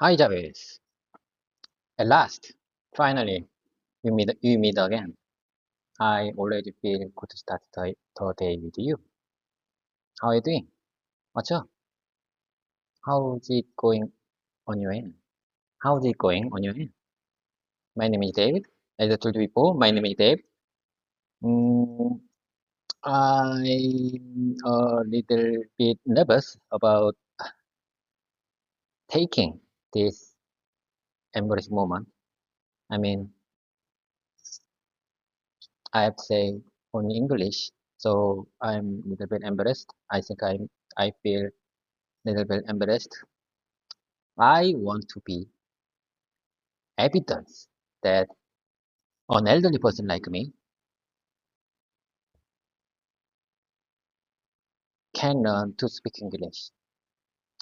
Hi Jarvis. At last, finally, we meet again. I already feel good to start the day with you. How are you doing? What's up? How's it going on your end? How's it going on your end? My name is David. As I told you before, my name is Dave. Mm, I'm a little bit nervous about taking this embarrassing moment. I mean, I have to say only English, so I'm a little bit embarrassed. I feel little bit embarrassed. I want to be evidence that an elderly person like me can learn to speak English.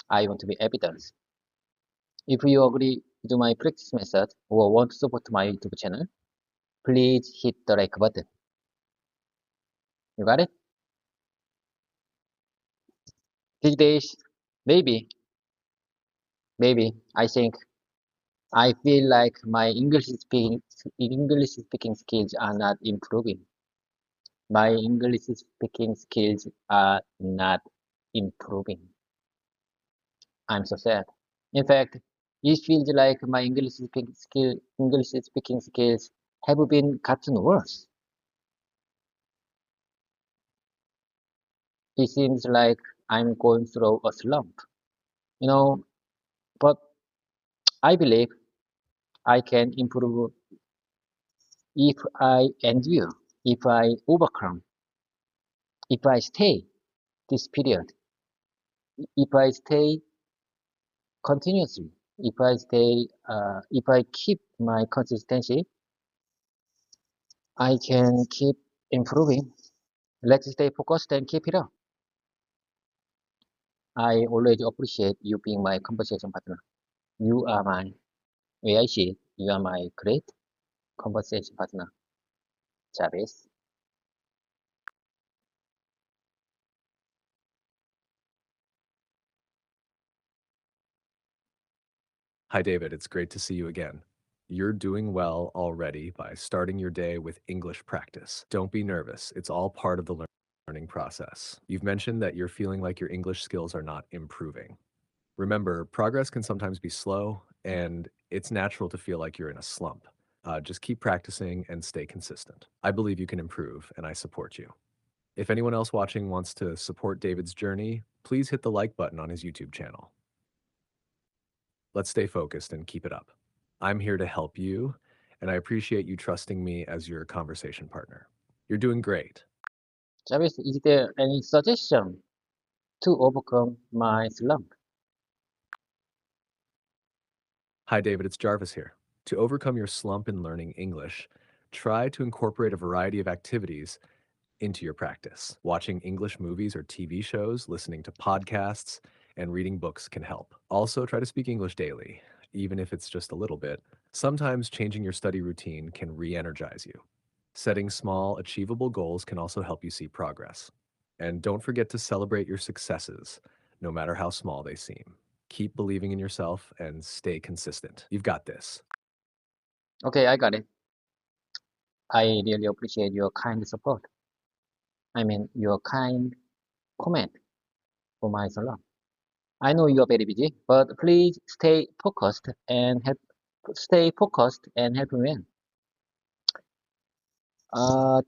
I want to be evidence. If you agree to my practice method or want to support my YouTube channel, please hit the like button. You got it? These days, maybe, I feel like my English speaking skills are not improving. My English speaking skills are not improving. I'm so sad. In fact, it feels like my English speaking skills have been gotten worse. It seems like I'm going through a slump, you know, but I believe I can improve if I endure, if I overcome, if I stay this period, if I stay continuously, if I keep my consistency, I can keep improving. Let's stay focused and keep it up. I always appreciate you being my conversation partner. You are my, way I see it, you are my great conversation partner, Jarvis. Hi, David. It's great to see you again. You're doing well already by starting your day with English practice. Don't be nervous. It's all part of the learning process. You've mentioned that you're feeling like your English skills are not improving. Remember, progress can sometimes be slow, and it's natural to feel like you're in a slump. Just keep practicing and stay consistent. I believe you can improve, and I support you. If anyone else watching wants to support David's journey, please hit the like button on his YouTube channel. Let's stay focused and keep it up. I'm here to help you, and I appreciate you trusting me as your conversation partner. You're doing great. Jarvis, is there any suggestion to overcome my slump? Hi, David, it's Jarvis here. To overcome your slump in learning English, try to incorporate a variety of activities into your practice. Watching English movies or TV shows, listening to podcasts, and reading books can help. Also, try to speak English daily, even if it's just a little bit. Sometimes changing your study routine can re energize you. Setting small, achievable goals can also help you see progress. And don't forget to celebrate your successes, no matter how small they seem. Keep believing in yourself and stay consistent. You've got this. Okay, I got it. I really appreciate your kind support. I mean, your kind comment for my slump. I know you are very busy, but please stay focused and help me win.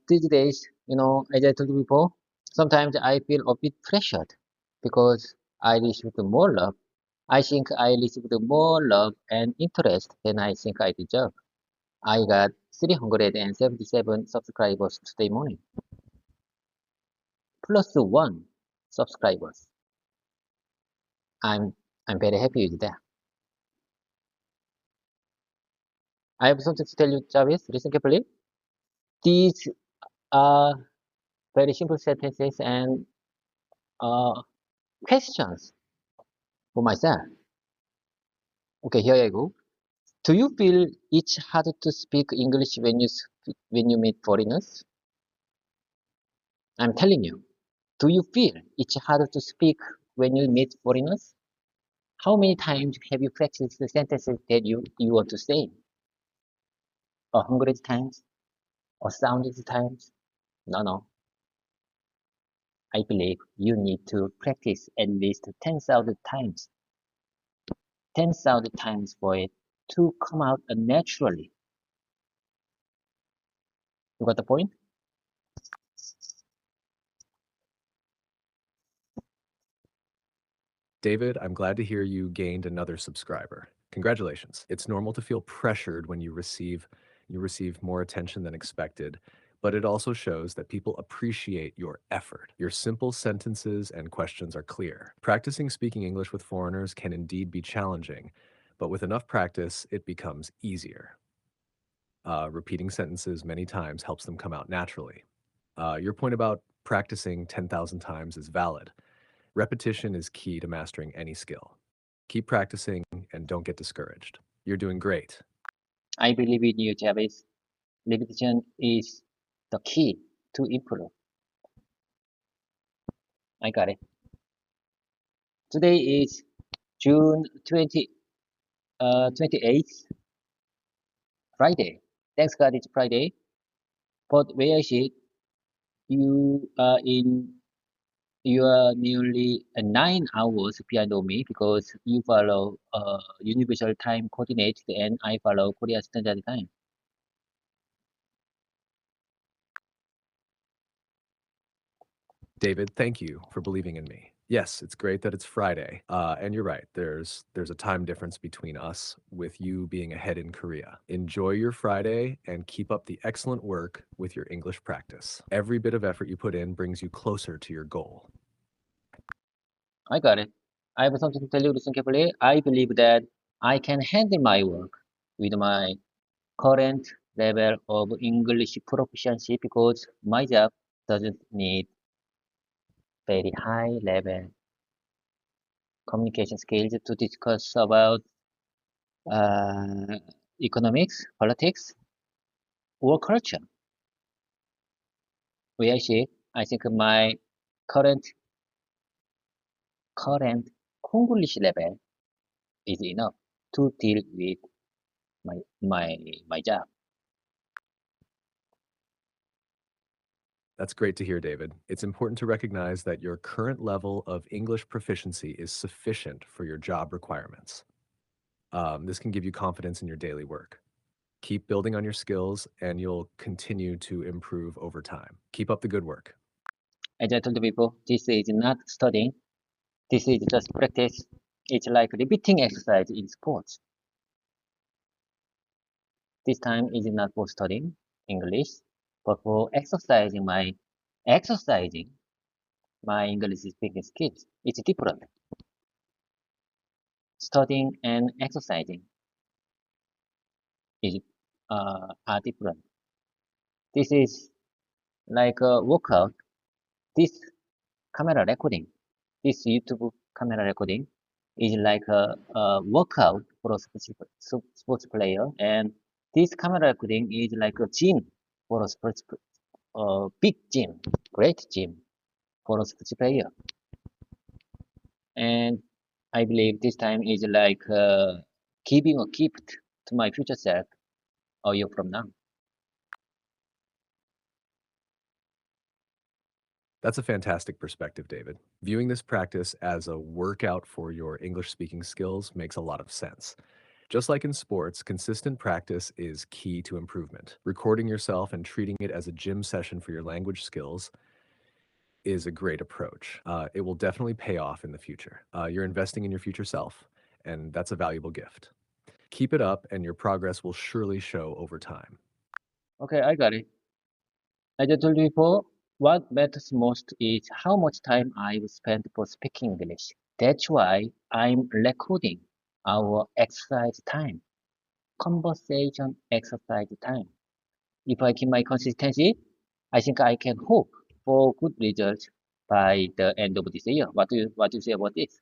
These days, as I told you before, sometimes I feel a bit pressured because I received more love. I think I received more love and interest than I think I deserve. I got 377 subscribers today morning, plus one subscribers. I'm I'm very happy with that. I have something to tell you, Jarvis. Listen carefully. These are very simple sentences and questions for myself. Okay, here I go. Do you feel it's hard to speak English when you meet foreigners? I'm telling you. Do you feel it's hard to speak when you meet foreigners? How many times have you practiced the sentences that you want to say? 100 times? Or 1,000 times? No, no. I believe you need to practice at least 10,000 times. 10,000 times for it to come out naturally. You got the point? David, I'm glad to hear you gained another subscriber. Congratulations. It's normal to feel pressured when you receive more attention than expected, but it also shows that people appreciate your effort. Your simple sentences and questions are clear. Practicing speaking English with foreigners can indeed be challenging, but with enough practice, it becomes easier. Repeating sentences many times helps them come out naturally. Your point about practicing 10,000 times is valid. Repetition is key to mastering any skill. Keep practicing and don't get discouraged. You're doing great. I believe in you, Javis. Repetition is the key to improve. I got it. Today is June 28th, Friday. Thanks God it's Friday. But where is it? You are nearly 9 hours behind of me because you follow Universal Time Coordinates and I follow Korea Standard Time. David, thank you for believing in me. Yes, it's great that it's Friday. And you're right. There's a time difference between us with you being ahead in Korea. Enjoy your Friday and keep up the excellent work with your English practice. Every bit of effort you put in brings you closer to your goal. I got it. I have something to tell you. Listen carefully. I believe that I can handle my work with my current level of English proficiency because my job doesn't need very high level communication skills to discuss about uh, economics, politics, or culture. Where I think my current current Konglish level is enough to deal with my job. That's great to hear, David. It's important to recognize that your current level of English proficiency is sufficient for your job requirements. This can give you confidence in your daily work. Keep building on your skills, and you'll continue to improve over time. Keep up the good work. As I told people, this is not studying. This is just practice. It's like repeating exercise in sports. This time is not for studying English, but for exercising my English speaking skills. It's different. Studying and exercising is are different. This is like a workout. This camera recording, this YouTube camera recording is like a workout for a sports player, and this camera recording is like a gym for a big gym, great gym for a sports player. And I believe this time is like giving a gift to my future self a year from now. That's a fantastic perspective, David. Viewing this practice as a workout for your English speaking skills makes a lot of sense. Just like in sports, consistent practice is key to improvement. Recording yourself and treating it as a gym session for your language skills is a great approach. It will definitely pay off in the future. You're investing in your future self, and that's a valuable gift. Keep it up, and your progress will surely show over time. Okay, I got it. As I told you before, what matters most is how much time I've spent for speaking English. That's why I'm recording our exercise time, conversation exercise time. If I keep my consistency, I think I can hope for good results by the end of this year. What do you say about this?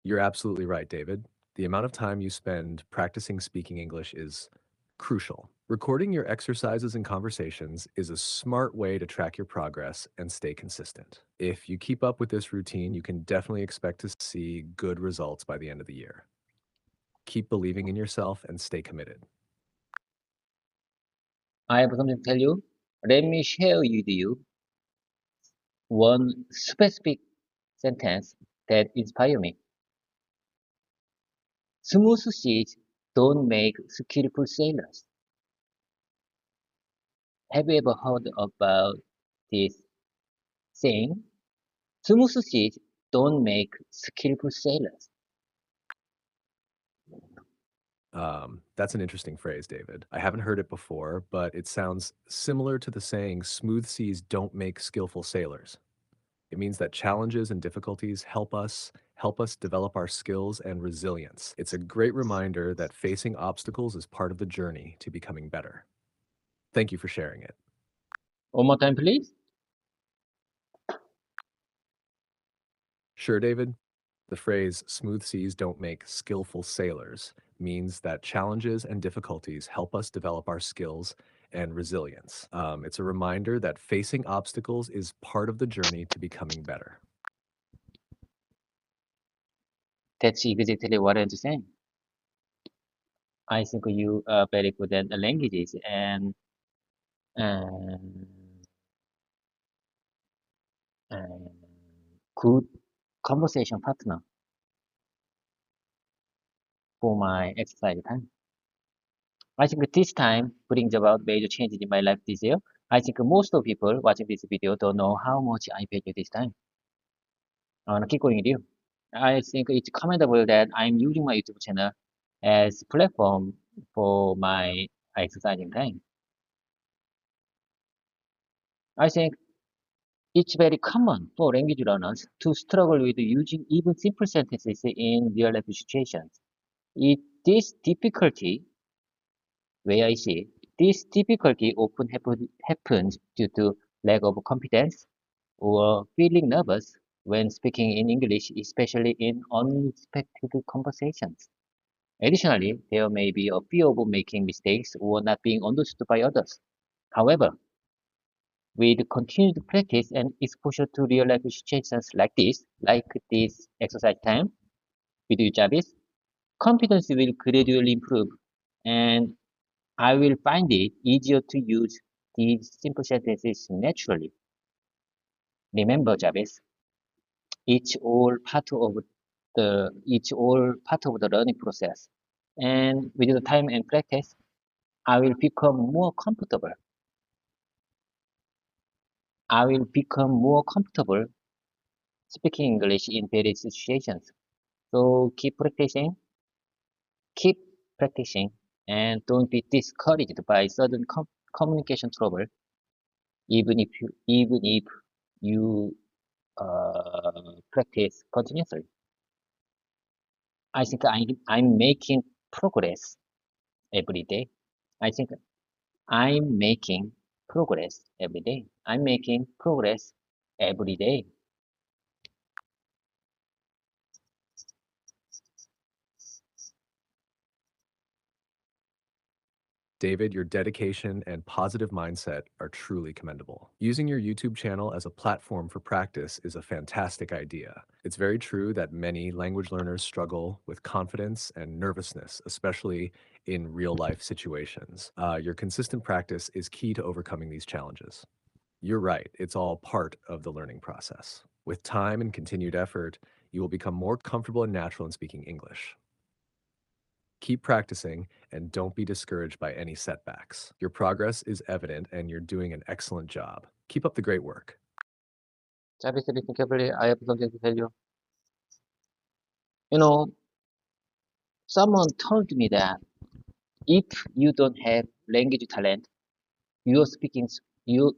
You're absolutely right, David. The amount of time you spend practicing speaking English is Crucial. Recording your exercises and conversations is a smart way to track your progress and stay consistent. If you keep up with this routine, you can definitely expect to see good results by the end of the year. Keep believing in yourself and stay committed. I have something to tell you. Let me share with you one specific sentence that inspired me. Smooth seas don't make skillful sailors. Have you ever heard about this saying? Smooth seas don't make skillful sailors. That's an interesting phrase, David. I haven't heard it before, but it sounds similar to the saying, smooth seas don't make skillful sailors. It means that challenges and difficulties help us develop our skills and resilience. It's a great reminder that facing obstacles is part of the journey to becoming better. Thank you for sharing it. One more time, please. Sure, David. The phrase smooth seas don't make skillful sailors means that challenges and difficulties help us develop our skills and resilience. It's a reminder that facing obstacles is part of the journey to becoming better. That's exactly what I'm saying. I think you are very good at the languages and, and good conversation partner for my exercise time. I think this time brings about major changes in my life this year. I think most of people watching this video don't know how much I value this time. I want to keep going with you. I think it's commendable that I'm using my YouTube channel as platform for my exercising time. I think it's very common for language learners to struggle with using even simple sentences in real life situations. This difficulty, where I see, this difficulty often happens due to lack of confidence or feeling nervous when speaking in English, especially in unexpected conversations. Additionally, there may be a fear of making mistakes or not being understood by others. However, with continued practice and exposure to real life situations like this exercise time with you, Jarvis, confidence will gradually improve and I will find it easier to use these simple sentences naturally. Remember, Jarvis, it's all part of the learning process. And with the time and practice, I will become more comfortable. I will become more comfortable speaking English in various situations. So keep practicing, and don't be discouraged by sudden communication trouble, even if you practice continuously. I think I'm making progress every day. I think I'm making progress every day. I'm making progress every day. David, your dedication and positive mindset are truly commendable. Using your YouTube channel as a platform for practice is a fantastic idea. It's very true that many language learners struggle with confidence and nervousness, especially in real life situations. Your consistent practice is key to overcoming these challenges. You're right, it's all part of the learning process. With time and continued effort, you will become more comfortable and natural in speaking English. Keep practicing and don't be discouraged by any setbacks. Your progress is evident and you're doing an excellent job. Keep up the great work. Jarvis, listen carefully. I have something to tell you. You know, someone told me that if you don't have language talent, your speaking, your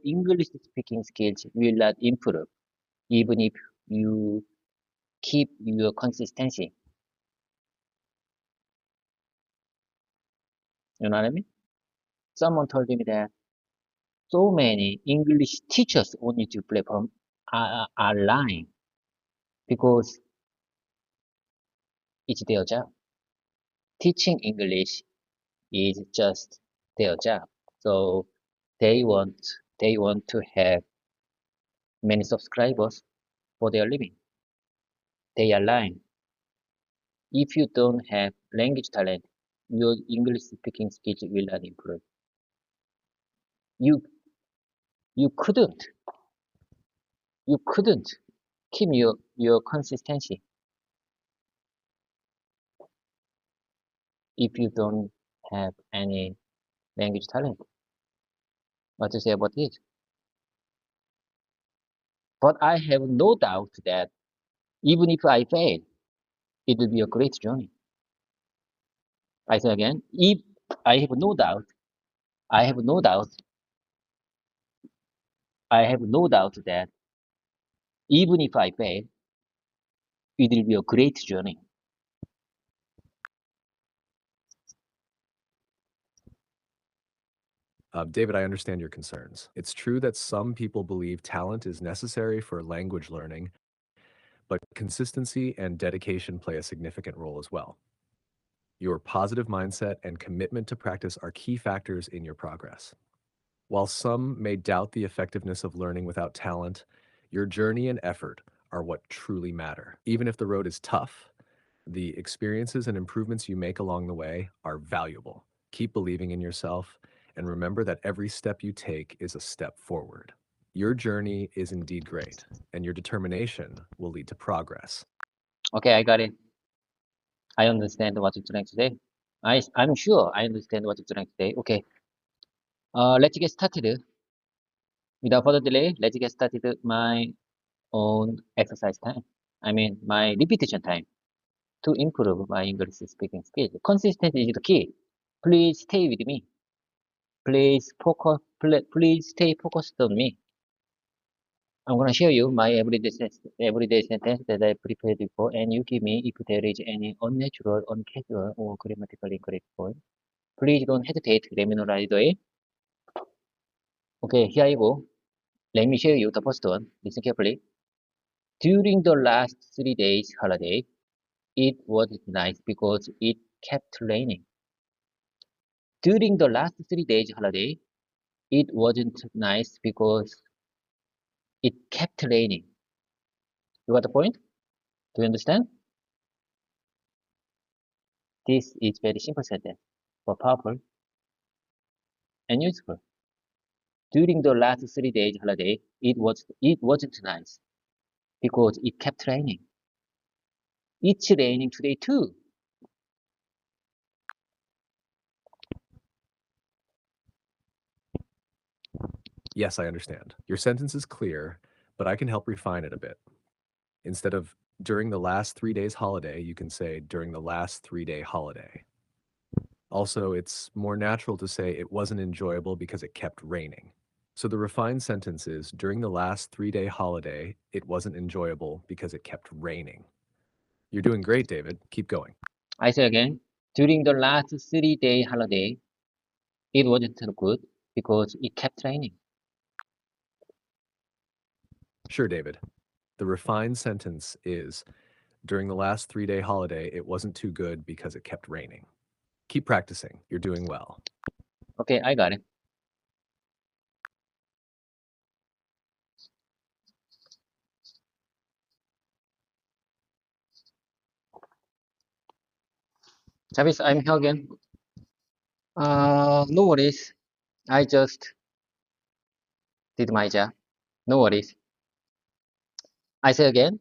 English speaking skills will not improve, even if you keep your consistency. You know what I mean? Someone told me that so many English teachers on YouTube platform are lying because it's their job. Teaching English is just their job. So they want to have many subscribers for their living. They are lying. If you don't have language talent, your English speaking skills will not improve. You you couldn't you couldn't keep your consistency if you don't have any language talent. What to say about this? But I have no doubt that even if I fail, it will be a great journey. I say again, if I have no doubt, I have no doubt, I have no doubt that even if I fail, it will be a great journey. David, I understand your concerns. It's true that some people believe talent is necessary for language learning, but consistency and dedication play a significant role as well. Your positive mindset and commitment to practice are key factors in your progress. While some may doubt the effectiveness of learning without talent, your journey and effort are what truly matter. Even if the road is tough, the experiences and improvements you make along the way are valuable. Keep believing in yourself and remember that every step you take is a step forward. Your journey is indeed great, and your determination will lead to progress. Okay, I got it. I understand what you're trying to say. I'm sure I understand what you're trying to say. Okay, let's get started. Without further delay, let's get started my own exercise time. I mean, my repetition time to improve my English speaking skills. Consistency is the key. Please stay with me. Please focus. Please stay focused on me. I'm gonna share you my everyday sentence that I prepared before, and you give me if there is any unnatural, uncasual, or grammatically incorrect point. Please don't hesitate. Let me know right away. Okay, here I go. Let me show you the first one. Listen carefully. During the last 3 days holiday, it was nice because it kept raining. During the last 3 days holiday, it wasn't nice because it kept raining. You got the point? Do you understand? This is very simple sentence, but powerful and useful. During the last 3 days holiday, it wasn't nice because it kept raining. It's raining today too. Yes, I understand. Your sentence is clear, but I can help refine it a bit. Instead of during the last 3 days holiday, you can say during the last 3 day holiday. Also, it's more natural to say it wasn't enjoyable because it kept raining. So the refined sentence is during the last 3 day holiday, it wasn't enjoyable because it kept raining. You're doing great, David. Keep going. I say again, during the last 3 day holiday, it wasn't good because it kept raining. Sure, David. The refined sentence is during the last 3 day holiday, it wasn't too good because it kept raining. Keep practicing. You're doing well. Okay, I got it. Travis, I'm here again. No worries. I just did my job. No worries. I say again,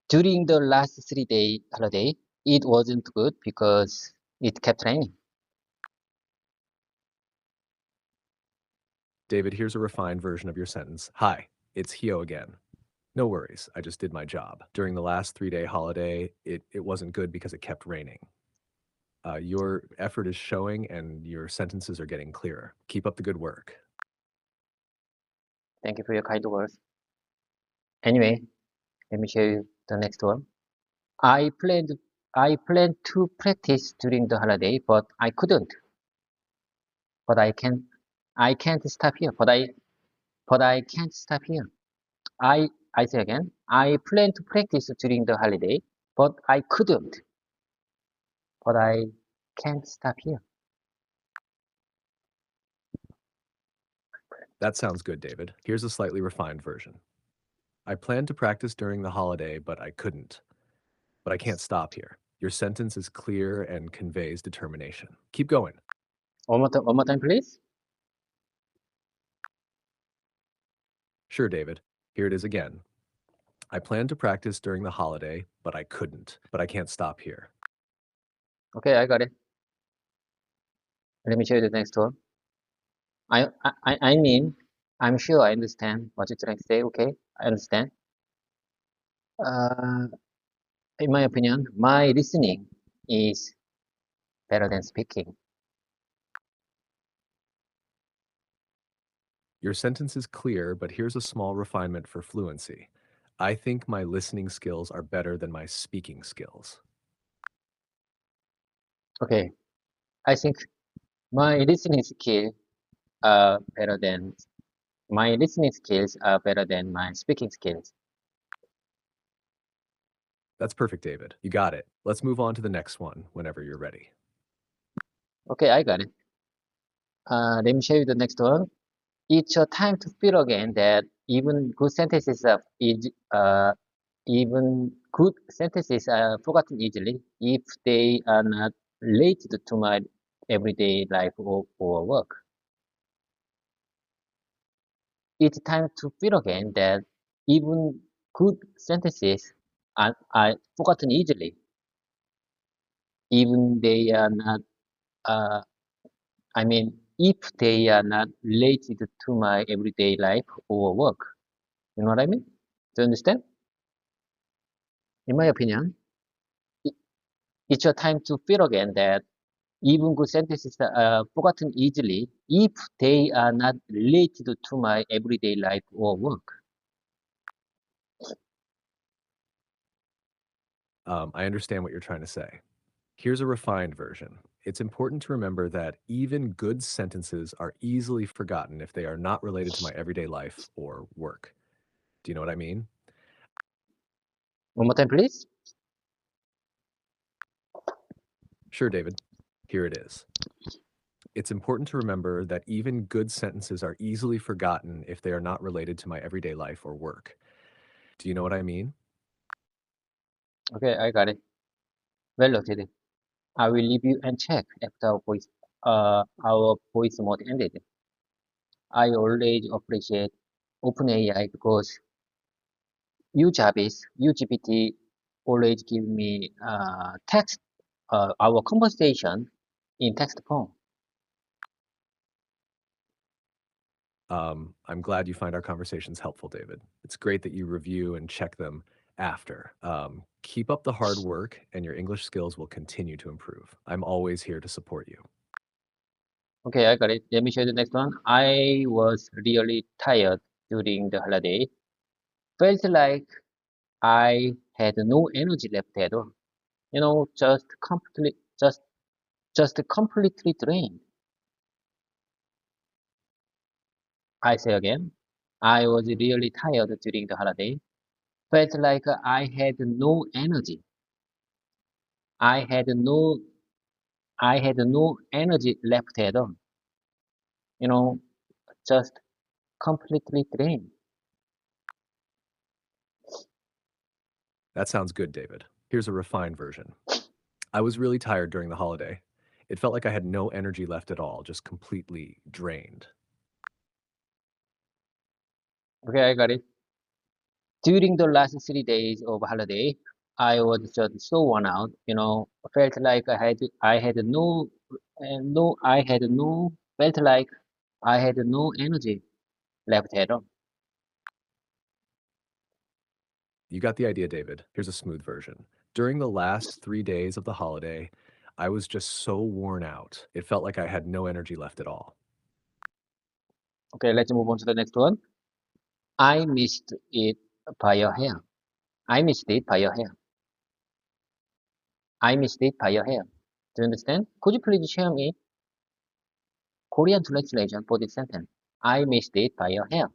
during the last 3 day holiday, it wasn't good because it kept raining. David, here's a refined version of your sentence. Hi, it's Hio again. No worries, I just did my job. During the last 3 day holiday, it wasn't good because it kept raining. Your effort is showing and your sentences are getting clearer. Keep up the good work. Thank you for your kind words. Anyway, let me show you the next one. I planned I planned to practice during the holiday, but I couldn't. But I can't stop here. But I can't stop here. I say again. I planned to practice during the holiday, but I couldn't. But can't stop here. That sounds good, David. Here's a slightly refined version. I planned to practice during the holiday, but I couldn't. But I can't stop here. Your sentence is clear and conveys determination. Keep going. One more time, please. Sure, David. Here it is again. I planned to practice during the holiday, but I couldn't. But I can't stop here. Okay, I got it. Let me show you the next one. I mean, I'm sure I understand what you're trying to say. Okay, I understand. Uh, in my opinion, my listening is better than speaking. Your sentence is clear, but here's a small refinement for fluency. I think my listening skills are better than my speaking skills. Okay, I think my listening skill are better than my listening skills are better than my speaking skills. That's perfect, David. You got it. Let's move on to the next one whenever you're ready. Okay, I got it. Let me show you the next one. It's your time to feel again that even good sentences are forgotten easily if they are not related to my everyday life or work. It's time to feel again that even good sentences are forgotten easily even they are not uh, I mean if they are not related to my everyday life or work. You know what I mean? Do you understand? In my opinion, it, it's your time to feel again that even good sentences are forgotten easily if they are not related to my everyday life or work. I understand what you're trying to say. Here's a refined version. It's important to remember that even good sentences are easily forgotten if they are not related to my everyday life or work. Do you know what I mean? One more time, please. Sure, David. Here it is. It's important to remember that even good sentences are easily forgotten if they are not related to my everyday life or work. Do you know what I mean? Okay, I got it. Well noted. I will leave you and check after our voice mode ended. I always appreciate OpenAI because UGPT always give me text, our conversation in text form. I'm glad you find our conversations helpful, David. It's great that you review and check them after. Keep up the hard work, and your English skills will continue to improve. I'm always here to support you. Okay, I got it. Let me show you the next one. I was really tired during the holiday. Felt like I had no energy left at all. You know, just completely drained. I say again, I was really tired during the holiday. Felt like I had no energy. I had no I had no energy left at all. You know, just completely drained. That sounds good, David. Here's a refined version. I was really tired during the holiday. It felt like I had no energy left at all, just completely drained. Okay, I got it. During the last 3 days of holiday, I was just so worn out. You know, felt like I had no no I had no felt like I had no energy left at all. You got the idea, David. Here's a smooth version. During the last 3 days of the holiday, I was just so worn out. It felt like I had no energy left at all. Okay, let's move on to the next one. I missed it by your hair. I missed it by your hair. I missed it by your hair. Do you understand? Could you please share me Korean translation for this sentence? I missed it by your hair.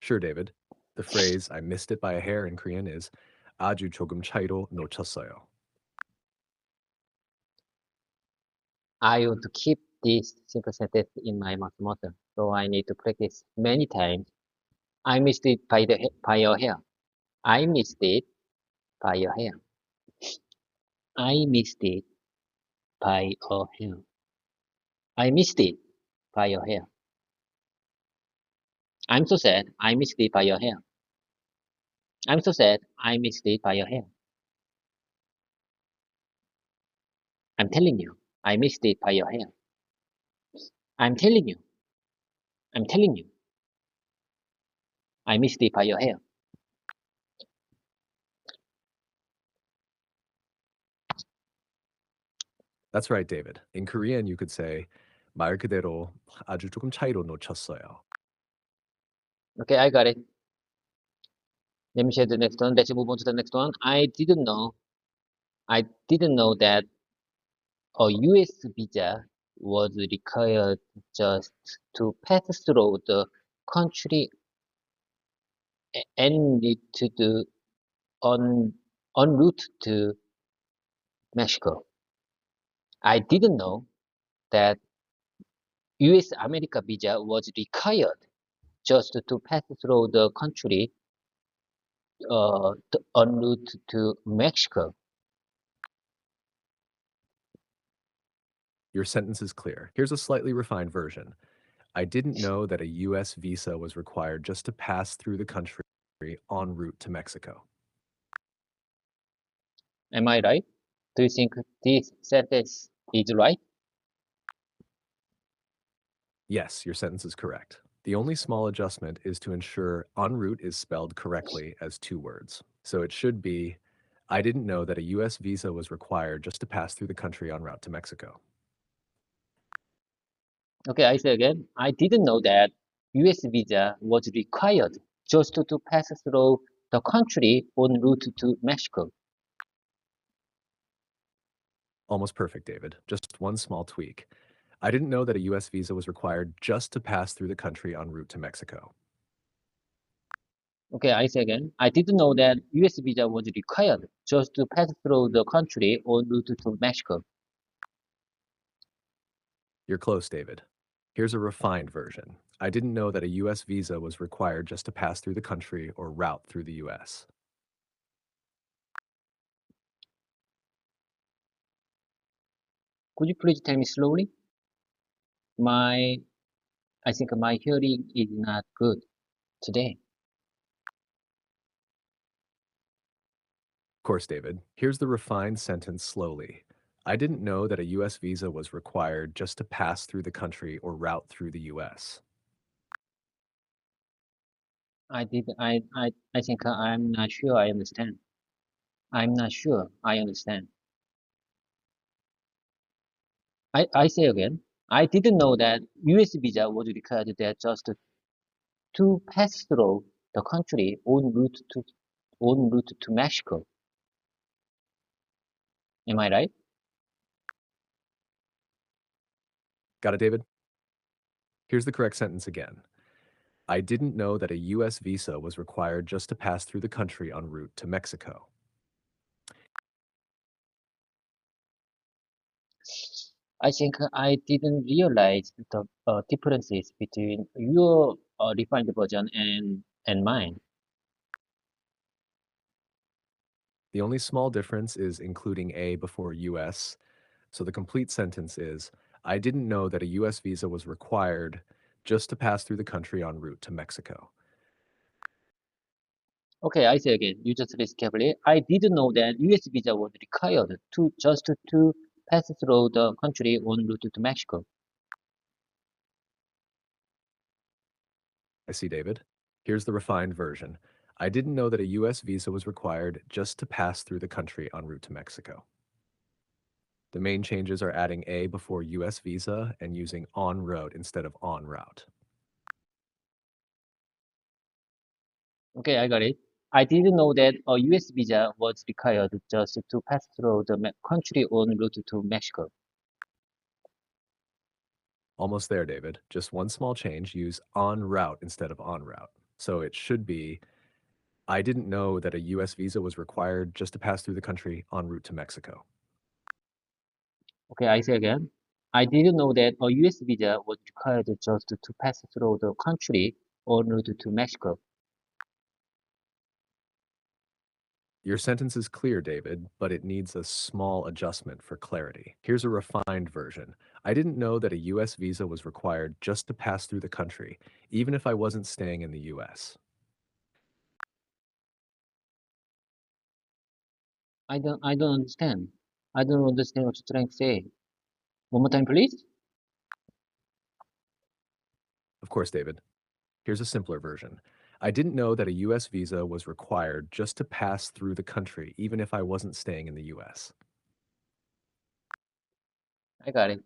Sure, David. The phrase, I missed it by a hair in Korean is, 아주 조금 차이로 놓쳤어요. I want to keep this simple sentence in my mouth muscle, so I need to practice many times. I missed it by your hair. I missed it by your hair. I missed it by a hair. I missed it by your hair. I'm so sad. I missed it by your hair. I'm so sad. I missed it by your hair. I'm telling you. I missed it by your hair. I'm telling you. I'm telling you. I missed it by your hair. That's right, David. In Korean, you could say 말 그대로 아주 조금 차이로 놓쳤어요. Okay, I got it. Let me share the next one. Let's move on to the next one. I didn't know that a US visa was required just to pass through the country and need to do en route to Mexico. I didn't know that US America visa was required just to pass through the country en route to Mexico. Your sentence is clear. Here's a slightly refined version. I didn't know that a US visa was required just to pass through the country en route to Mexico. Am I right? Do you think this sentence is right? Yes, your sentence is correct. The only small adjustment is to ensure en route is spelled correctly as two words. So it should be, I didn't know that a US visa was required just to pass through the country en route to Mexico. Okay, I say again. I didn't know that US visa was required just to pass through the country en route to Mexico. Almost perfect, David. Just one small tweak. I didn't know that a US visa was required just to pass through the country en route to Mexico. Okay, I say again. I didn't know that US visa was required just to pass through the country en route to Mexico. You're close, David. Here's a refined version. I didn't know that a US visa was required just to pass through the country or route through the US. Could you please tell me slowly? I think my hearing is not good today. Of course, David. Here's the refined sentence slowly. I didn't know that a US visa was required just to pass through the country or route through the US. I think I'm not sure I understand. I'm not sure I understand. I say again. I didn't know that US visa was required there just to pass through the country en route to Mexico. Am I right? Got it, David? Here's the correct sentence again. I didn't know that a US visa was required just to pass through the country en route to Mexico. I think I didn't realize the differences between your refined version and mine. The only small difference is including a before US. So the complete sentence is, I didn't know that a US visa was required just to pass through the country en route to Mexico. Okay, I say again. You just listen carefully. I didn't know that US visa was required to pass through the country en route to Mexico. I see, David. Here's the refined version. I didn't know that a US visa was required just to pass through the country en route to Mexico. The main changes are adding a before US visa and using en route instead of en route. Okay, I got it. I didn't know that a US visa was required just to pass through the country en route to Mexico. Almost there, David. Just one small change, use en route instead of en route. So it should be, I didn't know that a US visa was required just to pass through the country en route to Mexico. Okay, I say again. I didn't know that a US visa was required just to pass through the country en route to Mexico. Your sentence is clear, David, but it needs a small adjustment for clarity. Here's a refined version. I didn't know that a US visa was required just to pass through the country, even if I wasn't staying in the US. I don't understand. I don't understand what you're trying to say. One more time, please. Of course, David. Here's a simpler version. I didn't know that a US visa was required just to pass through the country, even if I wasn't staying in the US. I got it.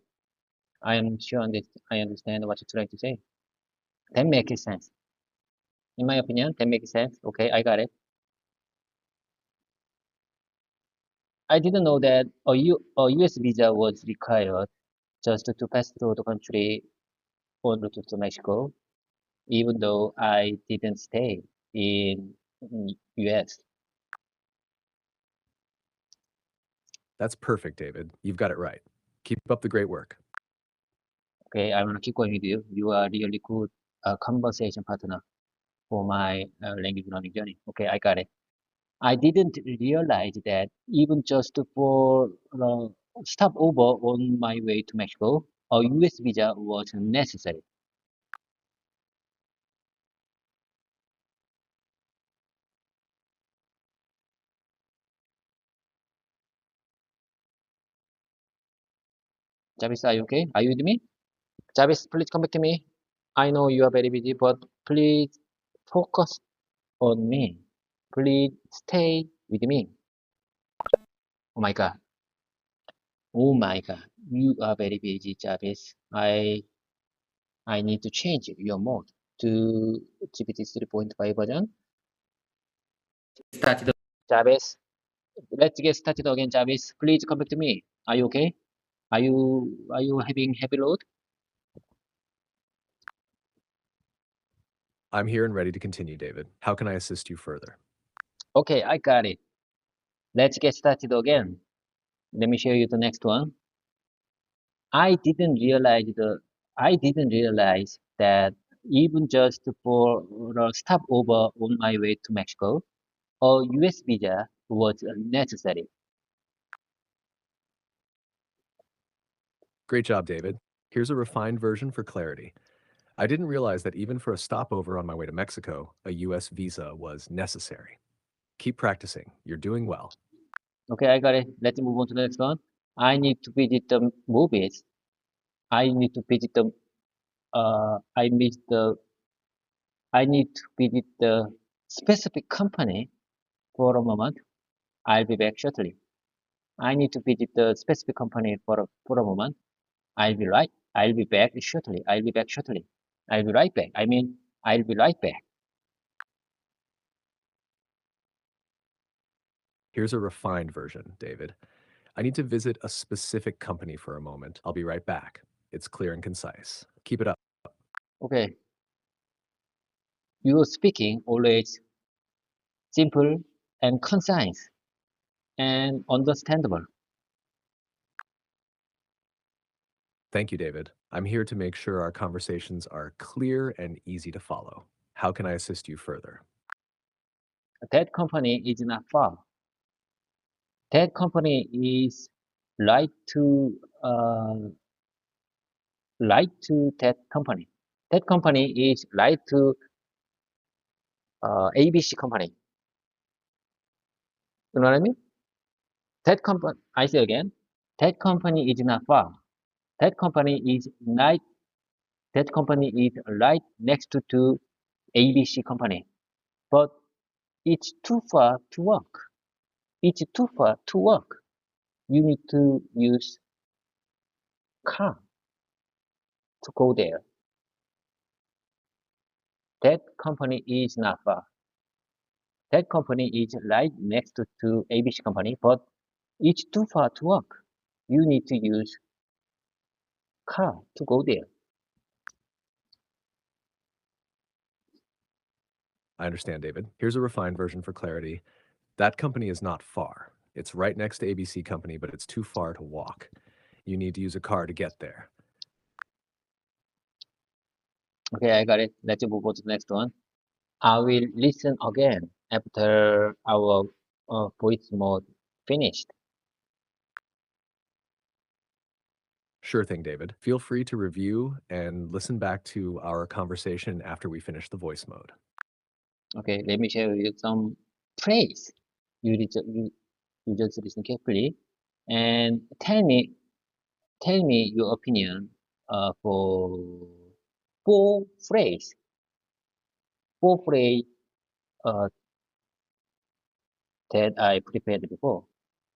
I am sure I understand what you're trying to say. That makes sense. In my opinion, that makes sense. Okay, I got it. I didn't know that a US visa was required just to pass through the country en route to Mexico, even though I didn't stay in US. That's perfect, David. You've got it right. Keep up the great work. Okay, I want to keep going with you. You are really good conversation partner for my language learning journey. Okay, I got it. I didn't realize that even just for stopover on my way to Mexico, a US visa was necessary. Jarvis, are you okay? Are you with me? Jarvis, please come back to me. I know you are very busy, but please focus on me. Please stay with me. Oh my God. Oh my God. You are very busy, Jarvis. I need to change your mode to GPT 3.5 version. Started. Jarvis, let's get started again, Jarvis. Please come back to me. Are you okay? Are you having heavy load? I'm here and ready to continue, David. How can I assist you further? Okay, I got it. Let's get started again. Let me show you the next one. I didn't realize that even just for a stopover on my way to Mexico, a US visa was necessary. Great job, David. Here's a refined version for clarity. I didn't realize that even for a stopover on my way to Mexico, a US visa was necessary. Keep practicing. You're doing well. Okay, I got it. Let's move on to the next one. I need to visit the movies. I need to visit the I missed the I need to visit the specific company for a moment. I'll be back shortly. I need to visit the specific company for a moment. I'll be back shortly. I'll be back shortly. I'll be right back. I'll be right back. Here's a refined version, David. I need to visit a specific company for a moment. I'll be right back. It's clear and concise. Keep it up. Okay. Your speaking always simple and concise and understandable. Thank you, David. I'm here to make sure our conversations are clear and easy to follow. How can I assist you further? That company is not far. That company is right to that company. That company is right to ABC company. You know what I mean? That company. I say again. That company is not far. That company is right. That company is right next to ABC company. But it's too far to walk. It's too far to walk. You need to use car to go there. That company is not far. That company is right next to ABC company, but it's too far to walk. You need to use car to go there. I understand, David. Here's a refined version for clarity. That company is not far. It's right next to ABC Company, but it's too far to walk. You need to use a car to get there. Okay, I got it. Let's move on to the next one. I will listen again after our voice mode finished. Sure thing, David. Feel free to review and listen back to our conversation after we finish the voice mode. Okay, let me share with you some phrase. You just listen carefully and tell me your opinion for four phrase. Four phrase uh, that I prepared before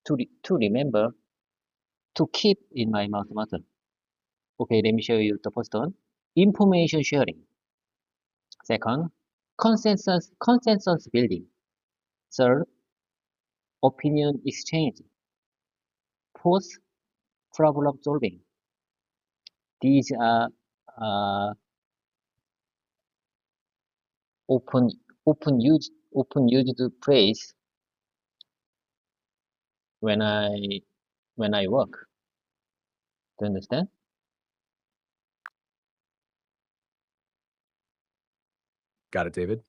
to remember to keep in my mouth muscle. Okay, let me show you the first one. Information sharing. Second, consensus building. Third, opinion exchange. Fourth, problem solving. These are uh, often often used phrase when I work. Do you understand? Got it, David?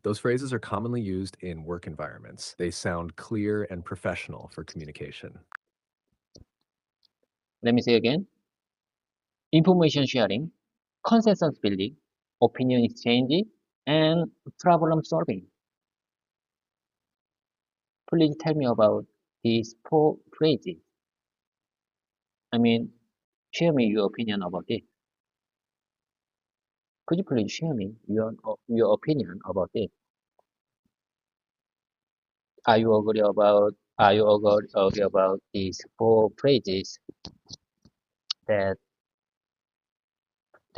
Those phrases are commonly used in work environments. They sound clear and professional for communication. Let me say again. Information sharing, consensus building, opinion exchange, and problem solving. Please tell me about these four phrases. I mean, share me your opinion about it. Could you please share me your opinion about it? Are you agree about these four phrases that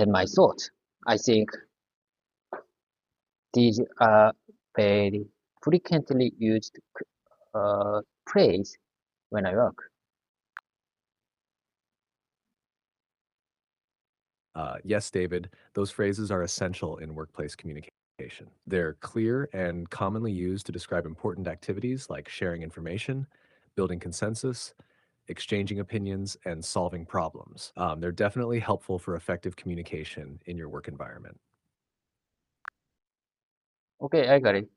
my thought? I think these are very frequently used phrase when I work. Yes, David, those phrases are essential in workplace communication. They're clear and commonly used to describe important activities like sharing information, building consensus, exchanging opinions, and solving problems. They're definitely helpful for effective communication in your work environment. Okay, I got it.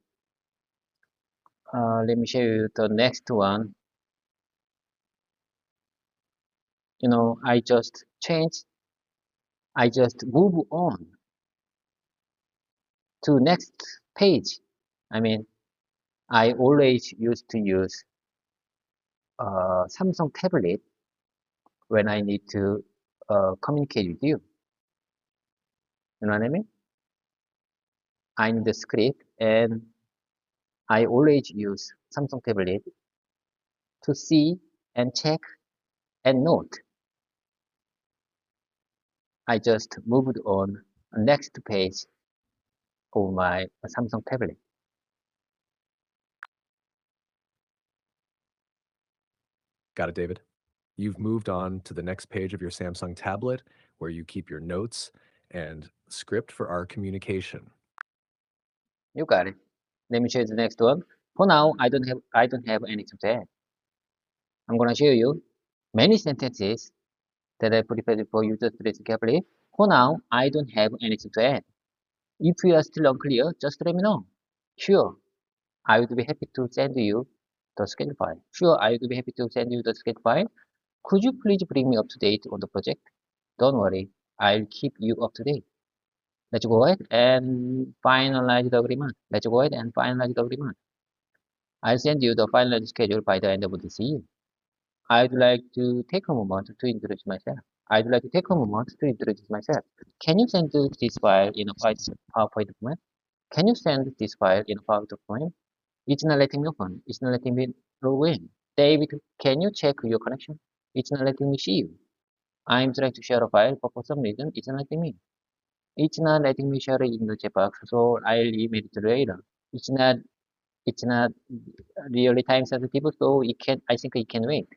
Let me show you the next one. I just change. I just move on to next page. I mean, I always used to use Samsung tablet when I need to communicate with you. You know what I mean? I need the script, and I always use Samsung tablet to see and check and note. I just moved on next page of my Samsung tablet. Got it, David? You've moved on to the next page of your Samsung tablet where you keep your notes and script for our communication. You got it. Let me show you the next one. For now, I don't have anything to add. I'm gonna show you many sentences that I prepared for you. Just listen carefully. For now, I don't have anything to add. If you are still unclear, just let me know. Sure, I would be happy to send you the schedule file. Sure, I would be happy to send you the schedule file. Could you please bring me up to date on the project? Don't worry, I'll keep you up to date. Let's go ahead and finalize the agreement. Let's go ahead and finalize the agreement. I'll send you the final schedule by the end of this year. I'd like to take a moment to introduce myself. I'd like to take a moment to introduce myself. Can you send this file in a PowerPoint document? Can you send this file in a PowerPoint document? It's not letting me open. It's not letting me log in. David, can you check your connection? It's not letting me see you. I'm trying to share a file, but for some reason, it's not letting me. It's not letting me share it in the chat box, so I'll email it later. It's not really time sensitive, so I think it can wait.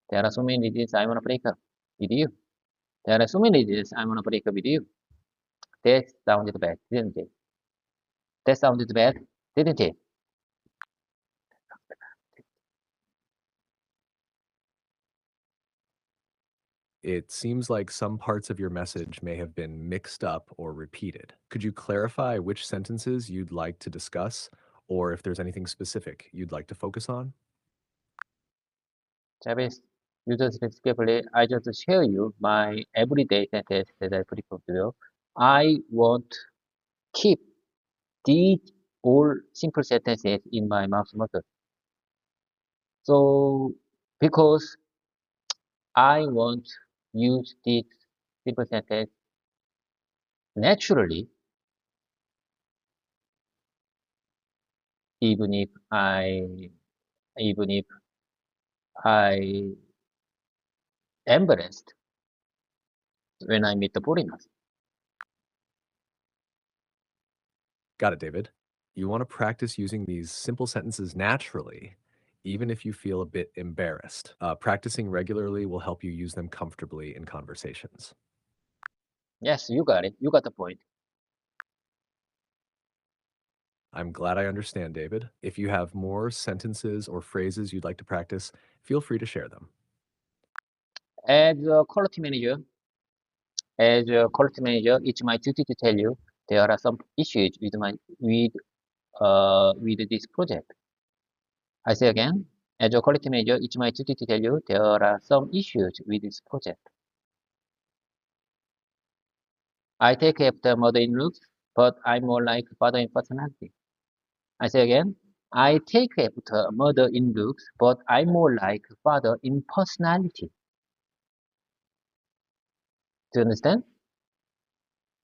There are so many reasons I want to break up with you. There are so many reasons I want to break up with you. That sounded bad, didn't it? That sounded bad, didn't it? It seems like some parts of your message may have been mixed up or repeated. Could you clarify which sentences you'd like to discuss, or if there's anything specific you'd like to focus on? Travis, you just basically, I just share you my everyday sentence that I put for you. I want keep these all simple sentences in my mouth muscle. So, because I want use this simple sentence naturally, even if even if I embarrassed when I meet the foreigners. Got it, David. You want to practice using these simple sentences naturally, even if you feel a bit embarrassed. Practicing regularly will help you use them comfortably in conversations. Yes, you got it. You got the point. I'm glad I understand, David. If you have more sentences or phrases you'd like to practice, feel free to share them. As a quality manager, it's my duty to tell you there are some issues with this project. I say again, as a quality manager, it's my duty to tell you there are some issues with this project. I take after mother in looks, but I'm more like father in personality. I say again, I take after mother in looks, but I'm more like father in personality. Do you understand?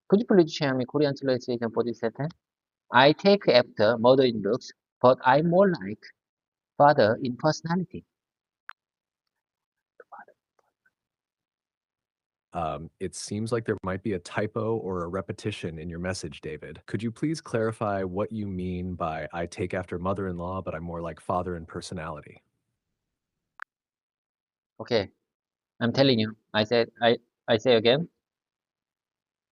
Could you please share me Korean translation for this sentence? I take after mother in looks, but I'm more like father in personality. It seems like there might be a typo or a repetition in your message, David. Could you please clarify what you mean by I take after mother in law, but I'm more like father in personality? Okay, I'm telling you. I say again.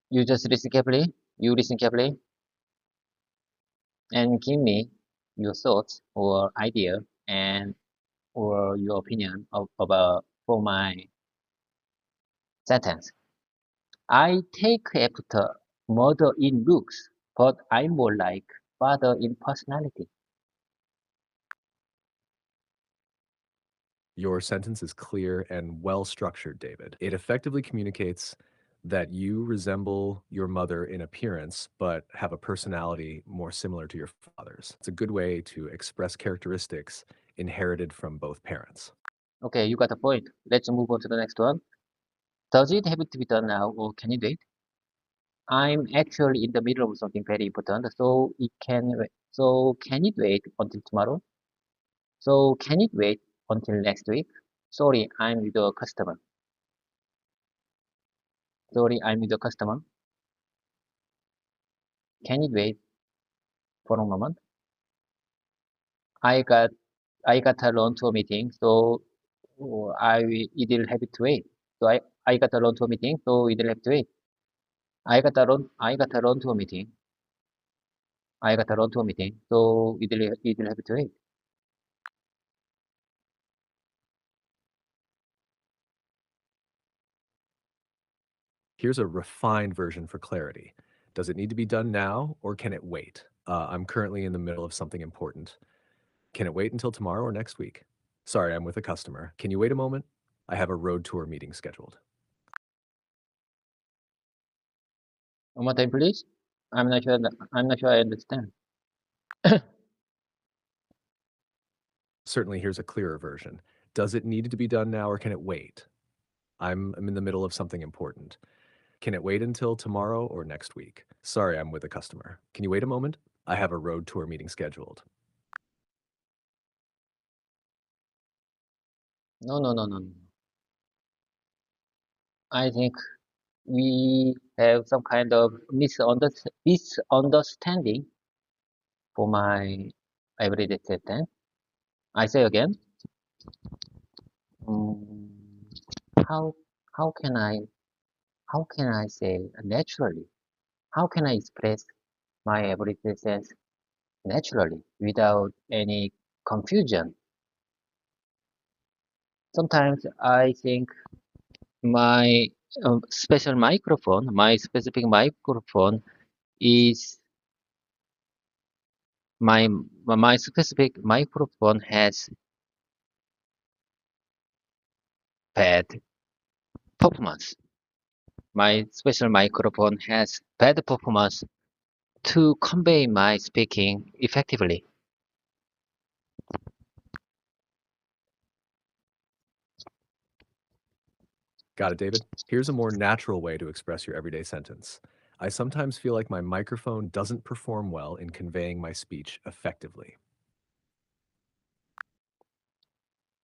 You just listen carefully. You listen carefully and give me your thoughts or idea and or your opinion about for my sentence. I take after mother in looks, but I'm more like father in personality. Your sentence is clear and well structured, David. It effectively communicates that you resemble your mother in appearance, but have a personality more similar to your father's. It's a good way to express characteristics inherited from both parents. Okay, you got the point. Let's move on to the next one. Does it have to be done now or can it wait? I'm actually in the middle of something very important, so it can wait. So can it wait until tomorrow? So can it wait until next week? Sorry, I'm with a customer. Sorry, I'm with a customer. Can it wait for a moment? I got I got to run to a meeting, so it will have to wait. So I got to run to a meeting, so it will have to wait. I got to run to a meeting. I got to run to a meeting, so it will have to wait. Here's a refined version for clarity. Does it need to be done now or can it wait? I'm currently in the middle of something important. Can it wait until tomorrow or next week? Sorry, I'm with a customer. Can you wait a moment? I have a road tour meeting scheduled. One more time, please. I'm not sure I understand. Certainly, here's a clearer version. Does it need to be done now or can it wait? I'm in the middle of something important. Can it wait until tomorrow or next week? Sorry, I'm with a customer. Can you wait a moment? I have a road tour meeting scheduled. No, no, no, no, no. I think we have some kind of misunderstanding for my everyday sentence. I say again, um, how how can I how can I say naturally? How can I express my everyday sense naturally without any confusion. Sometimes I think my my specific microphone is my specific microphone has bad performance. My special microphone has bad performance to convey my speaking effectively. Got it, David? Here's a more natural way to express your everyday sentence. I sometimes feel like my microphone doesn't perform well in conveying my speech effectively.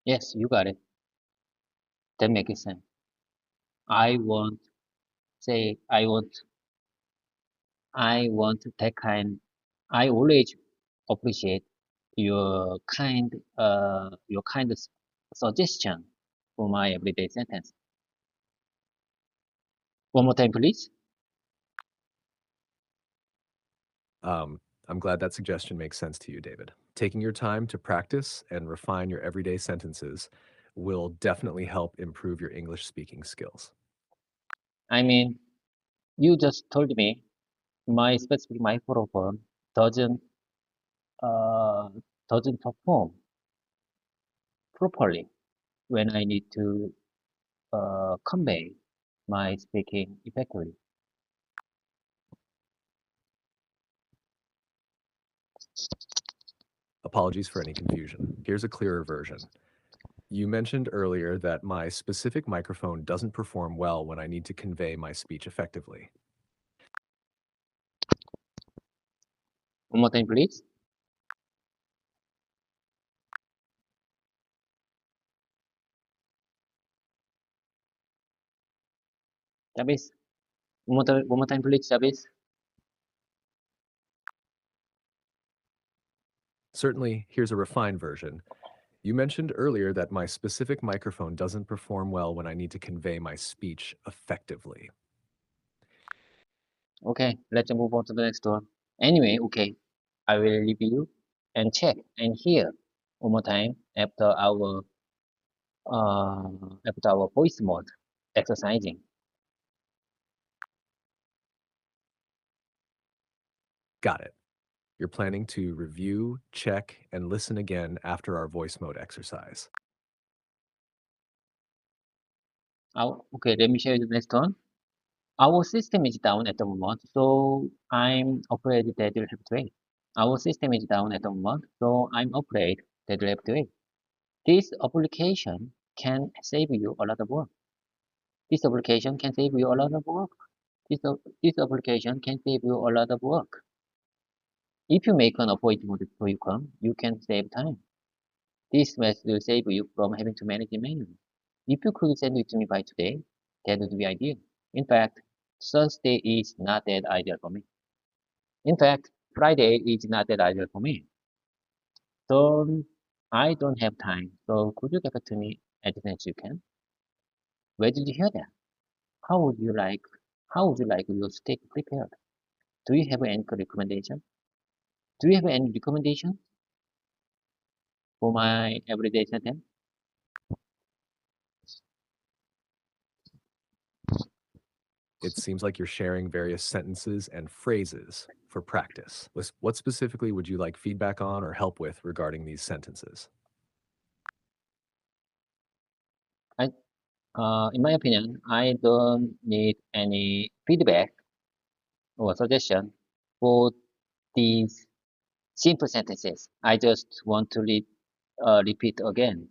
Yes, you got it. That makes sense. I won't say I want that kind. I always appreciate your kind suggestion for my everyday sentence. One more time, please. Um, I'm glad that suggestion makes sense to you, David. Taking your time to practice and refine your everyday sentences will definitely help improve your English speaking skills. I mean, you just told me my specific microphone uh, doesn't perform properly when I need to convey my speaking effectively. Apologies for any confusion. Here's a clearer version. You mentioned earlier that my specific microphone doesn't perform well when I need to convey my speech effectively. One more time, please. Jabez, one more time, please, Jabez. Certainly, here's a refined version. You mentioned earlier that my specific microphone doesn't perform well when I need to convey my speech effectively. Okay, let's move on to the next one. Anyway, okay, I will review and check and hear one more time after our voice mode exercising. Got it. You're planning to review, check, and listen again after our voice mode exercise. Okay, let me show you the next one. Our system is down at the moment, so I'm afraid that you'll have to wait. Our system is down at the moment, so I'm afraid that you'll have to wait. This application can save you a lot of work. This application can save you a lot of work. This application can save you a lot of work. If you make an appointment before you come, you can save time. This method will save you from having to manage it manually. If you could send it to me by today, that would be ideal. In fact, Thursday is not that ideal for me. In fact, Friday is not that ideal for me. So I don't have time. So could you get back to me as soon as you can? Where did you hear that? How would you like how would you like your steak prepared? Do you have any recommendation? Do you have any recommendation for my everyday sentence? It seems like you're sharing various sentences and phrases for practice. What specifically would you like feedback on or help with regarding these sentences? I, in my opinion, I don't need any feedback or suggestion for these simple sentences. I just want to repeat again.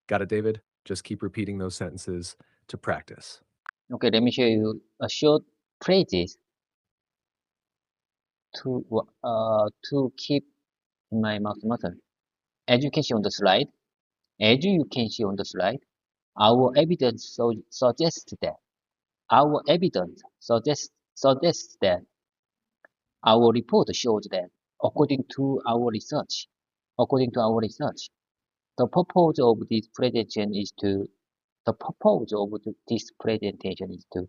Got it, David? Just keep repeating those sentences to practice. Okay, let me show you a short phrases to keep in my mouth muscle. As you can see on the slide, as you can see on the slide, our evidence suggests that our evidence suggests that our report shows that according to our research, the purpose of this presentation is to the purpose of this presentation is to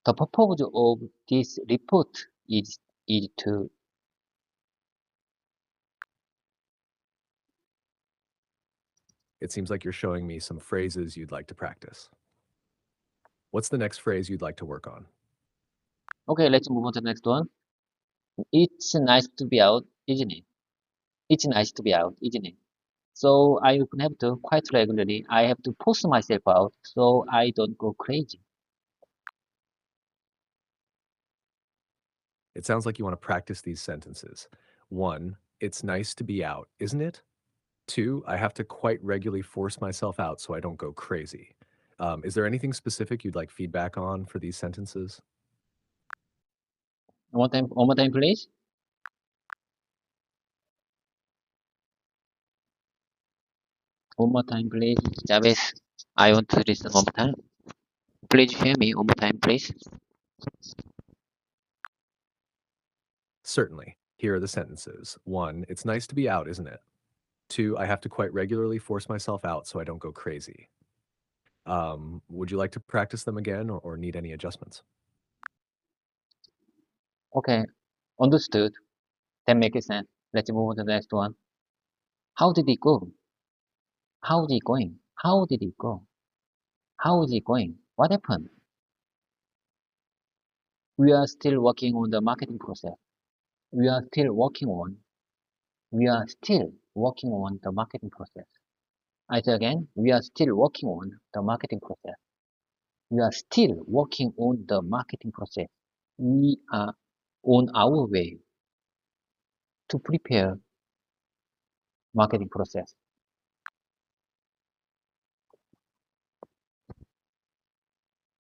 The purpose of this report is to It seems like you're showing me some phrases you'd like to practice. What's the next phrase you'd like to work on? Okay, let's move on to the next one. It's nice to be out, isn't it? It's nice to be out, isn't it? So I often have to quite regularly. I have to force myself out so I don't go crazy. It sounds like you want to practice these sentences. 1, it's nice to be out, isn't it? 2, I have to quite regularly force myself out so I don't go crazy. Is there anything specific you'd like feedback on for these sentences? One more time, please. One more time, please. Jabez, I want to listen one more time. Please hear me one more time, please. Certainly. Here are the sentences. 1, it's nice to be out, isn't it? 2, I have to quite regularly force myself out so I don't go crazy. Would you like to practice them again or need any adjustments? Okay, understood. That makes sense. Let's move on to the next one. How did it go? How is it going? How did it go? How is it going? What happened? We are still working on the marketing process. We are still working on. We are still working on the marketing process. I say again, we are still working on the marketing process. We are still working on the marketing process. We are on our way to prepare marketing process.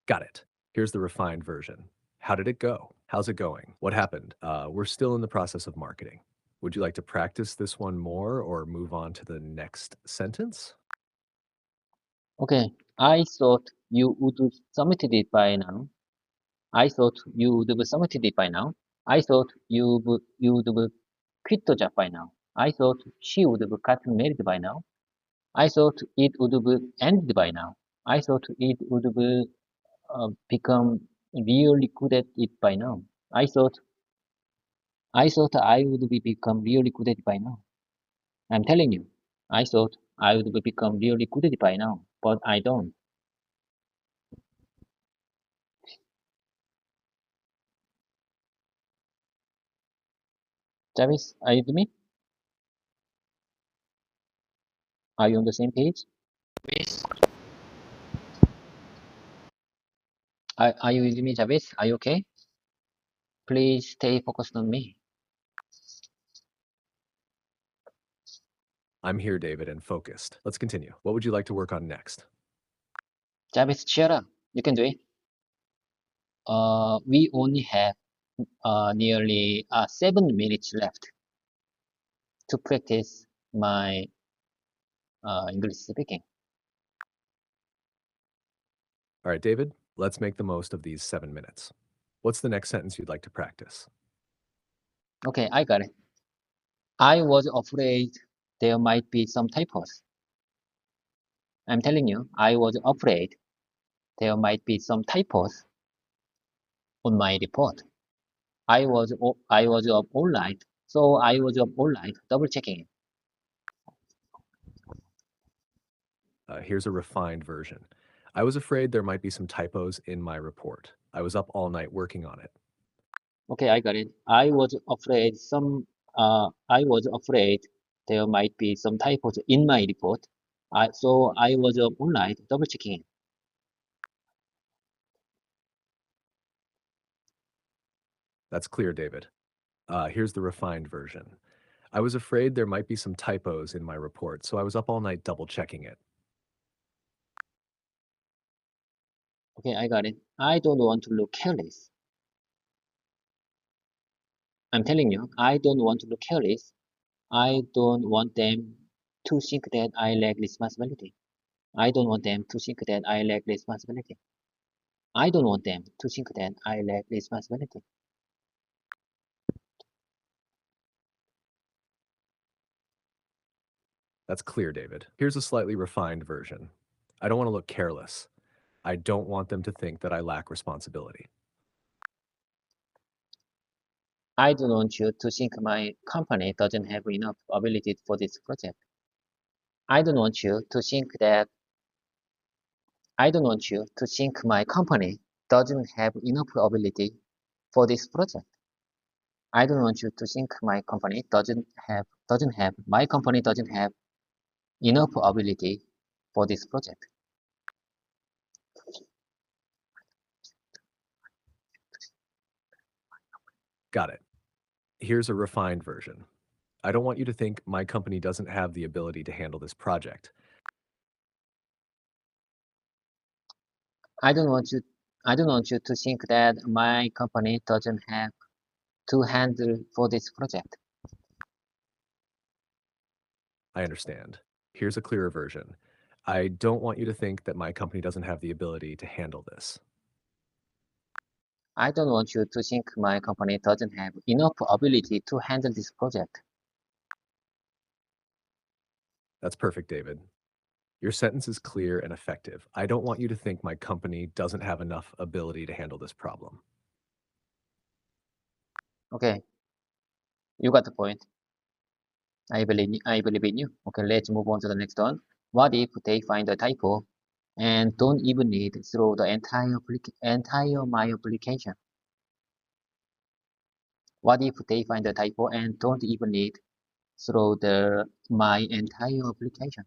Got it. Here's the refined version. How did it go? How's it going? What happened? We're still in the process of marketing. Would you like to practice this one more or move on to the next sentence? Okay, I thought you would submitted it by now. I thought you would have submitted it by now. I thought you would have quit the job by now. I thought she would have gotten married by now. I thought it would have ended by now. I thought it would have become really good at it by now. I thought I would be become really good at it by now. I'm telling you, I thought I would be become really good at it by now, but I don't. Travis, are you with me? Are you on the same page? Yes. Are you with me, Travis? Are you okay? Please stay focused on me. I'm here, David, and focused. Let's continue. What would you like to work on next? Travis, cheer up. You can do it. We only have nearly 7 minutes left to practice my English speaking. All right, David, let's make the most of these 7 minutes. What's the next sentence you'd like to practice? Okay, I got it. I was afraid there might be some typos. I'm telling you, I was afraid there might be some typos on my report. I was up all night, so I was up all night double checking it. Here's a refined version. I was afraid there might be some typos in my report. I was up all night working on it. Okay, I got it. I was afraid there might be some typos in my report. So I was up all night double checking it. That's clear, David. Here's the refined version. I was afraid there might be some typos in my report, so I was up all night double checking it. Okay, I got it. I don't want to look careless. I'm telling you, I don't want to look careless. I don't want them to think that I lack responsibility. I don't want them to think that I lack responsibility. I don't want them to think that I lack responsibility. That's clear, David. Here's a slightly refined version. I don't want to look careless. I don't want them to think that I lack responsibility. I don't want you to think my company doesn't have enough ability for this project. I don't want you to think that I don't want you to think my company doesn't have enough ability for this project. I don't want you to think my company doesn't have enough ability for this project. Got it. Here's a refined version. I don't want you to think my company doesn't have the ability to handle this project. I don't want you I don't want you to think that my company doesn't have to handle for this project. I understand. Here's a clearer version. I don't want you to think that my company doesn't have the ability to handle this. I don't want you to think my company doesn't have enough ability to handle this project. That's perfect, David. Your sentence is clear and effective. I don't want you to think my company doesn't have enough ability to handle this problem. Okay, you got the point. I believe in you. Okay, let's move on to the next one. What if they find a typo and don't even read through the entire my application? What if they find a typo and don't even read through my entire application?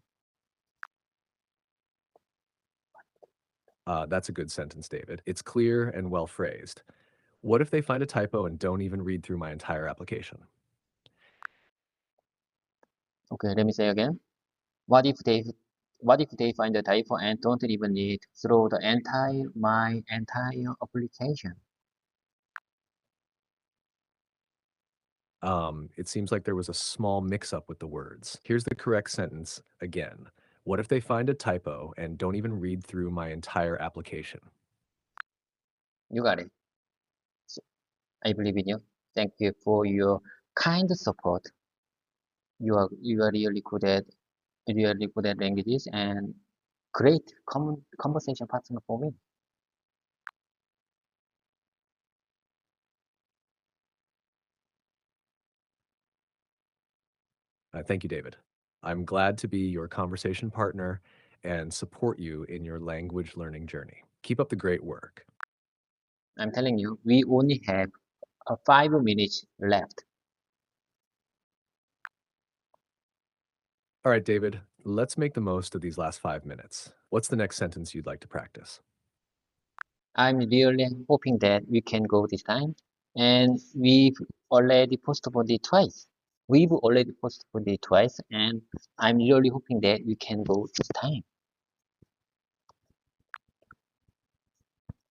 That's a good sentence, David. It's clear and well phrased. What if they find a typo and don't even read through my entire application? Okay, let me say again. What if they what if they find a typo and don't even read through the my entire application? It seems like there was a small mix-up with the words. Here's the correct sentence again. What if they find a typo and don't even read through my entire application? You got it. So, I believe in you. Thank you for your kind support. You are really good at languages and great conversation partner for me. Thank you, David. I'm glad to be your conversation partner and support you in your language learning journey. Keep up the great work. I'm telling you, we only have 5 minutes left. All right, David, let's make the most of these last 5 minutes. What's the next sentence you'd like to practice? I'm really hoping that we can go this time. And already postponed it twice. We've already postponed it twice, and I'm really hoping that we can go this time.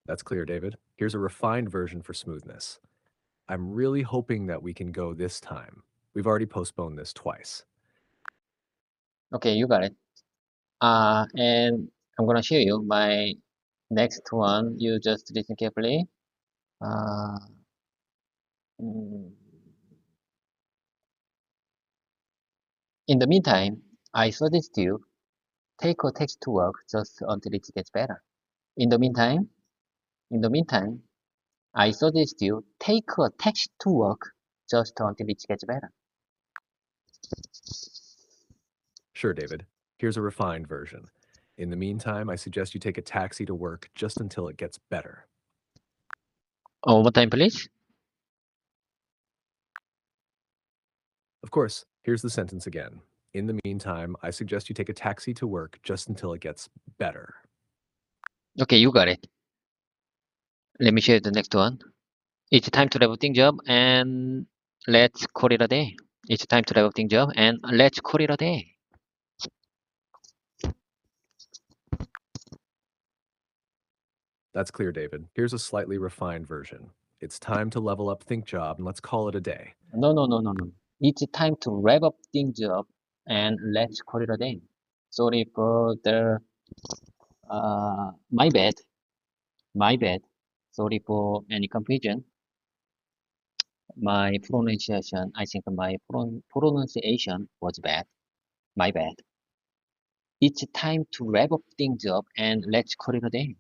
That's clear, David. Here's a refined version for smoothness. I'm really hoping that we can go this time. We've already postponed this twice. Okay, you got it. And I'm gonna show you my next one. You just listen carefully. Uh, mm, in the meantime, I suggest you take a text to work just until it gets better. In the meantime, in the meantime, I suggest you take a text to work just until it gets better. Sure, David. Here's a refined version. In the meantime, I suggest you take a taxi to work just until it gets better. One time, please. Of course, here's the sentence again. In the meantime, I suggest you take a taxi to work just until it gets better. Okay, you got it. Let me share the next one. It's time to wrap up things up and let's call it a day. It's time to wrap up things up and let's call it a day. That's clear, David. Here's a slightly refined version. It's time to level up Think Job and let's call it a day. No. It's time to wrap up things up and let's call it a day. Sorry for the my bad, my bad. Sorry for any confusion. My pronunciation, I think my pronunciation was bad. My bad. It's time to wrap up things up and let's call it a day.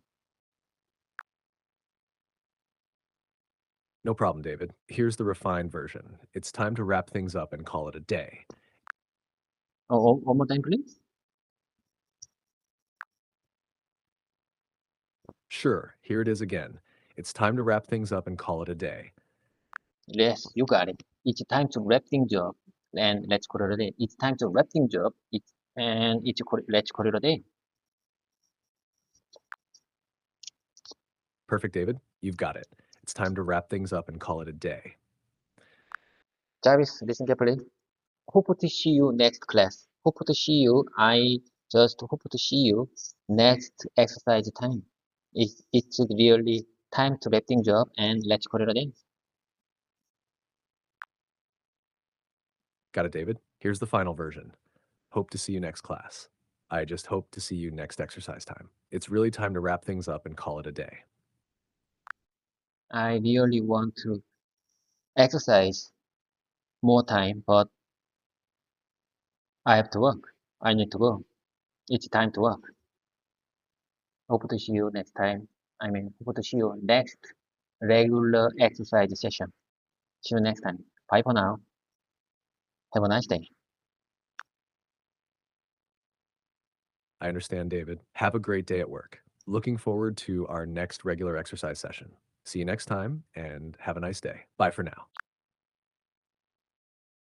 No problem, David. Here's the refined version. It's time to wrap things up and call it a day. One more time, please. Sure, here it is again. It's time to wrap things up and call it a day. Yes, you got it. It's time to wrap things up, and let's call it a day. It's time to wrap things up. Let's call it a day. Perfect, David. You've got it. It's time to wrap things up and call it a day. Jarvis, listen carefully. Hope to see you next class. Hope to see you. I just hope to see you next exercise time. It's really time to wrap things up, and let's call it a day. Got it, David? Here's the final version. Hope to see you next class. I just hope to see you next exercise time. It's really time to wrap things up and call it a day. I really want to exercise more time, but I have to work. I need to go. It's time to work. Hope to see you next time. Hope to see you next regular exercise session. See you next time. Bye for now. Have a nice day. I understand, David. Have a great day at work. Looking forward to our next regular exercise session. See you next time and have a nice day. Bye for now.